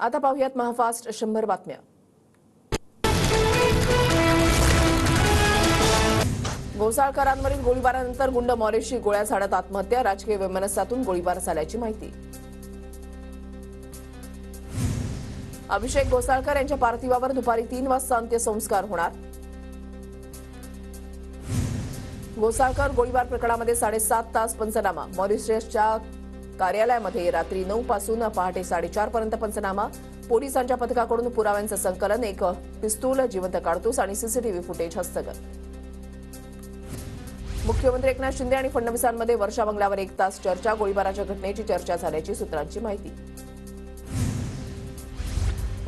आता पाहूयात महाफास्ट 100 बातम्या। घोसाळकरांवरील गोळीबारानंतर गुंड मॉरेशची गोळ्या झाडत आत्महत्या, राजकीय वैमनस्यातून गोळीबार झाल्याची माहिती। अभिषेक घोसाळकर यांच्या पार्थिवावर दुपारी 3 वाजता अंत्यसंस्कार होणार। घोसाळकर गोळीबार प्रकरणामध्ये 7.5 तास पंचनामा, मॉरिशसच्या कार्यालयामध्ये रात्री 9 पासून पहाटे 4:30 पर्यंत पंचनामा, पोलिसांच्या पथकाकडून पुराव्यांचं संकलन, एक पिस्तूल, जिवंत काडतूस आणि सीसीटीव्ही फुटेज हस्तगत। मुख्यमंत्री एकनाथ शिंदे आणि फडणवीसांमध्ये वर्षा बंगल्यावर 1 तास चर्चा, गोळीबाराच्या घटनेची चर्चा झाल्याची सूत्रांची माहिती।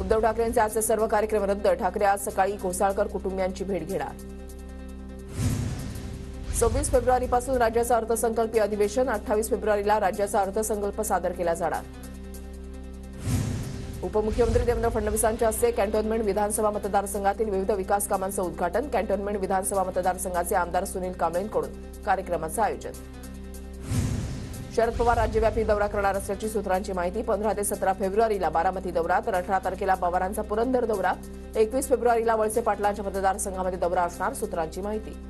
उद्धव ठाकरेंचे आजचे सर्व कार्यक्रम रद्द, ठाकरे आज सकाळी घोसाळकर कुटुंबियांची भेट घेणार। 26 फेब्रुवारीपासून राज्याचं अर्थसंकल्पीय अधिवेशन, 28 फेब्रुवारीला राज्याचा अर्थसंकल्प सादर केला जाणार। उपमुख्यमंत्री देवेंद्र फडणवीसांच्या हस्ते कॅन्टोन्मेंट विधानसभा मतदारसंघातील विविध विकास कामांचं उद्घाटन, कॅन्टोन्मेंट विधानसभा मतदारसंघाचे आमदार सुनील कांबळेंकडून कार्यक्रमाचं आयोजन। शरद पवार राज्यव्यापी दौरा करणार असल्याची सूत्रांची माहिती। 15 ते 17 फेब्रुवारीला बारामती दौरा, तर 18 तारखेला पवारांचा पुरंदर दौरा, 21 फेब्रुवारीला वळसे पाटलांच्या मतदारसंघामध्ये दौरा असणार, सूत्रांची माहिती।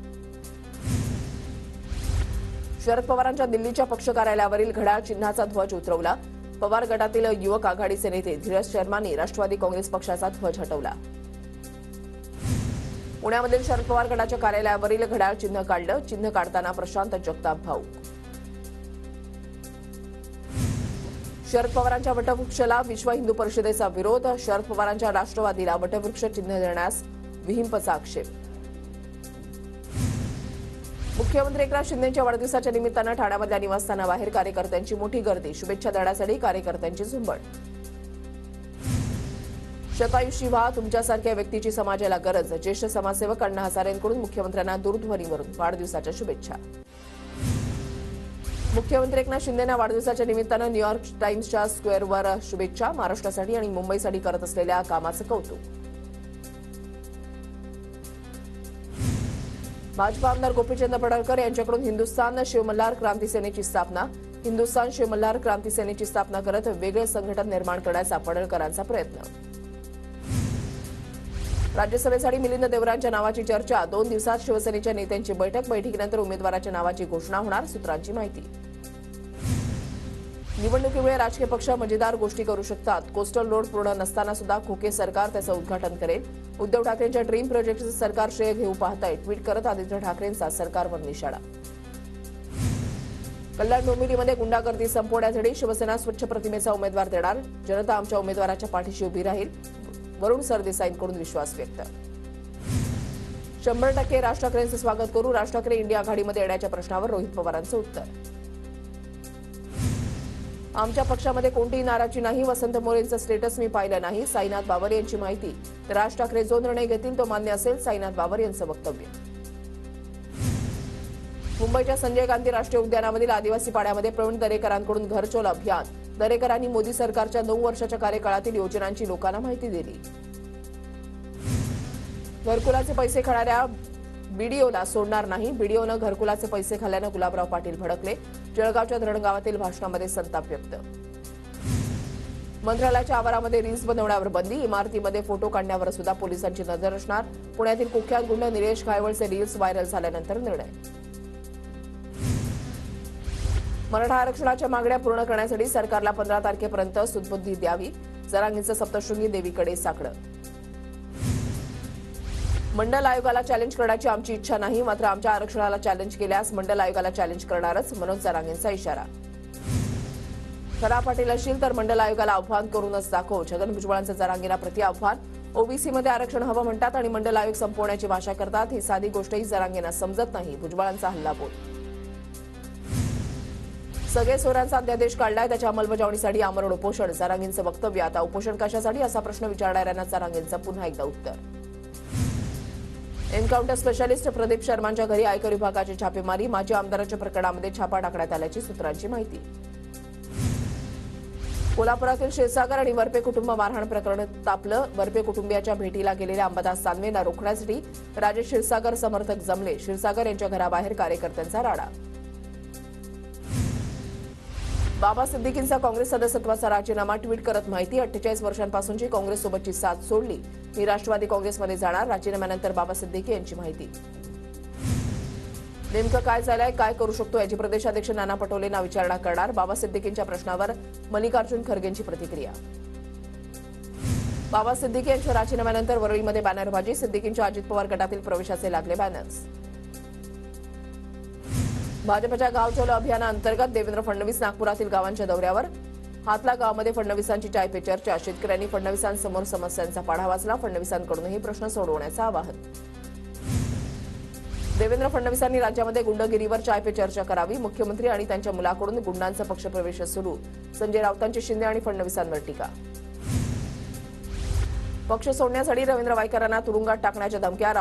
शरद पवारांच्या दिल्लीच्या पक्ष कार्यालयावरील घड्याळ चिन्हाचा ध्वज उतरवला, पवार गटातील युवक आघाडीचे नेते धीरज शर्मांनी राष्ट्रवादी काँग्रेस पक्षाचा ध्वज हटवला। पुण्यामधील शरद पवार गटाच्या कार्यालयावरील घड्याळ चिन्ह काढलं, चिन्ह काढताना प्रशांत जगताप भाऊक। शरद पवारांच्या वटवृक्षाला विश्व हिंदू परिषदेचा विरोध, शरद पवारांच्या राष्ट्रवादीला वटवृक्ष चिन्ह देण्यास विहिंपचा आक्षेप। मुख्यमंत्री एकनाथ शिंदेंच्या वाढदिवसाच्या निमित्तानं ठाण्यामधल्या निवासस्थानाबाहेर कार्यकर्त्यांची मोठी गर्दी, शुभेच्छा देण्यासाठी कार्यकर्त्यांची झुंबड। शतायुषी व्हा, तुमच्यासारख्या व्यक्तीची समाजाला गरज, ज्येष्ठ समाजसेवक अण्णा हजारेंकडून मुख्यमंत्र्यांना दूरध्वनीवरून वाढदिवसाच्या शुभेच्छा। मुख्यमंत्री एकनाथ शिंदेंना वाढदिवसाच्या निमित्तानं न्यूयॉर्क टाइम्सच्या स्क्वेअरवर शुभेच्छा, महाराष्ट्रासाठी आणि मुंबईसाठी करत असलेल्या कामाचं कौतुक। भाजपा आमदार गोपीचंद पडळकर यांच्याकडून हिंदुस्थान शिवमल्हार क्रांती सेनेची स्थापना, हिंदुस्थान शिवमल्हार क्रांती सेनेची स्थापना करत वेगळे संघटन निर्माण करण्याचा पडळकरांचा प्रयत्न। राज्यसभेसाठी मिलिंद देवरांच्या नावाची चर्चा, 2 दिवसात शिवसेनेच्या नेत्यांची बैठक, बैठकीनंतर उमेदवाराच्या नावाची घोषणा होणार, सूत्रांची माहिती। निवडणुकीमुळे राजकीय पक्ष मजेदार गोष्टी करू शकतात, कोस्टल रोड पूर्ण नसताना सुद्धा खोके सरकार त्याचं उद्घाटन करेल, उद्धव ठाकरेंच्या ड्रीम प्रोजेक्टचं सरकार श्रेय घेऊ पाहताय, ट्विट करत आदित्य ठाकरेंचा सरकारवर निशाणा। कल्याण डोंबिवलीमध्ये गुंडागर्दी संपवण्यासाठी शिवसेना स्वच्छ प्रतिमेचा उमेदवार देणार, जनता आमच्या उमेदवाराच्या पाठीशी उभी राहील, वरुण सरदेसाईंकडून विश्वास व्यक्त। 100% राज ठाकरेंचं स्वागत करू, राज ठाकरे इंडिया आघाडीमध्ये येण्याच्या प्रश्नावर रोहित पवारांचं उत्तर। आमच्या पक्षामध्ये कोणतीही नाराजी नाही, वसंत मोरेंचं स्टेटस मी पाहिलं नाही, साईनाथ बाबर यांची माहिती, तर राज ठाकरे जो निर्णय घेतील तो मान्य असेल, साईनाथ बाबर यांचं वक्तव्य। मुंबईच्या संजय गांधी राष्ट्रीय उद्यानामधील आदिवासी पाड्यामध्ये प्रवीण दरेकरांकडून घरचोल अभियान, दरेकरांनी मोदी सरकारच्या 9 वर्षाच्या कार्यकाळातील योजनांची लोकांना माहिती दिली। घरकुलाचे पैसे खाणाऱ्या बीडीओला सोडणार नाही, बीडीओनं घरकुलाचे पैसे खाल्ल्यानं गुलाबराव पाटील भडकले, जळगावच्या धरणगावातील भाषणामध्ये संताप व्यक्त। मंत्रालयाच्या आवारामध्ये रील्स बनवण्यावर बंदी, इमारतीमध्ये फोटो काढण्यावर सुद्धा पोलिसांची नजर असणार, पुण्यातील कुख्यात गुंड निलेश घायवळचे रील्स व्हायरल झाल्यानंतर निर्णय। मराठा आरक्षणाच्या मागण्या पूर्ण करण्यासाठी सरकारला 15 तारखेपर्यंत सुदबुद्धी द्यावी, जरांगीचं सप्तशृंगी देवीकडे साकडं। मंडल आयोगाला चॅलेंज करण्याची आमची इच्छा नाही, मात्र आमच्या आरक्षणाला चॅलेंज केल्यास मंडल आयोगाला चॅलेंज करणारच, मनोज जरांगेंचा इशारा। खरा पाटील असशील तर मंडल आयोगाला आव्हान करूनच दाखव, छगन भुजबळांचं जरांगेला प्रति आव्हान। ओबीसीमध्ये आरक्षण हवं म्हणतात आणि मंडल आयोग संपवण्याची भाषा करतात, ही साधी गोष्टही जरांगेंना समजत नाही, भुजबळांचा हल्लाबोल। सगळे सोऱ्यांचा अध्यादेश काढलाय, त्याच्या अंमलबजावणीसाठी आमरण उपोषण, जरांगेंचं वक्तव्य। आता उपोषण कशासाठी असा प्रश्न विचारणाऱ्यांना जरांगेंचं पुन्हा एकदा उत्तर। एन्काउंटर स्पेशालिस्ट प्रदीप शर्मांच्या घरी आयकर विभागाची छापेमारी, माजी आमदाराच्या प्रकरणामध्ये छापा टाकण्यात आल्याची सूत्रांची माहिती। कोल्हापुरातील क्षीरसागर आणि वरपे कुटुंब मारहाण प्रकरण तापलं, वरपे कुटुंबियाच्या भेटीला गेलेल्या अंबादास दानवेंना रोखण्यासाठी राजेश क्षीरसागर समर्थक जमले, क्षीरसागर यांच्या घराबाहेर कार्यकर्त्यांचा राडा। बाबा सिद्दीकींचा काँग्रेस सदस्यत्वाचा राजीनामा ट्विट करत माहिती 48 वर्षांपासूनची काँग्रेससोबतची साथ सोडली. मी राष्ट्रवादी काँग्रेसमध्ये जाणार. राजीनाम्यानंतर बाबा सिद्दीकी यांची माहिती. नेमकं काय झालंय, काय करू शकतो याची प्रदेशाध्यक्ष नाना पटोलेंना विचारणा करणार. बाबा सिद्दीकींच्या प्रश्नावर मल्लिकार्जुन खरगेंची प्रतिक्रिया. बाबा सिद्दीकी यांच्या राजीनाम्यानंतर वरळीमध्ये बॅनरबाजी. सिद्दीकींच्या अजित पवार गटातील प्रवेशाचे लागले बॅनर्स. भाजपच्या गावचौलं अभियानाअंतर्गत देवेंद्र फडणवीस नागपुरातील गावांच्या दौऱ्यावर. हातला गावामध्ये फडणवीसांची चाय पे चर्चा. शेतकऱ्यांनी फडणवीसांसमोर समस्यांचा पाढा वाचला. फडणवीसांकडूनही प्रश्न सोडवण्याचं आवाहन. देवेंद्र फडणवीसांनी राज्यामध्ये गुंडगिरीवर चाय पे चर्चा करावी. मुख्यमंत्री आणि त्यांच्या मुलाकडून गुंडांचा पक्षप्रवेश सुरू. संजय राऊतांची शिंदे आणि फडणवीसांवर टीका. पक्ष सोडण्यासाठी रवींद्र वायकरांना तुरुंगात टाकण्याच्या धमक्या.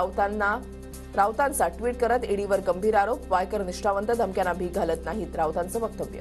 राऊतांचा ट्विट करत ईडीवर गंभीर आरोप. वायकर निष्ठावंत, धमक्यांना भीक घालत नाहीत. राऊतांचं वक्तव्य.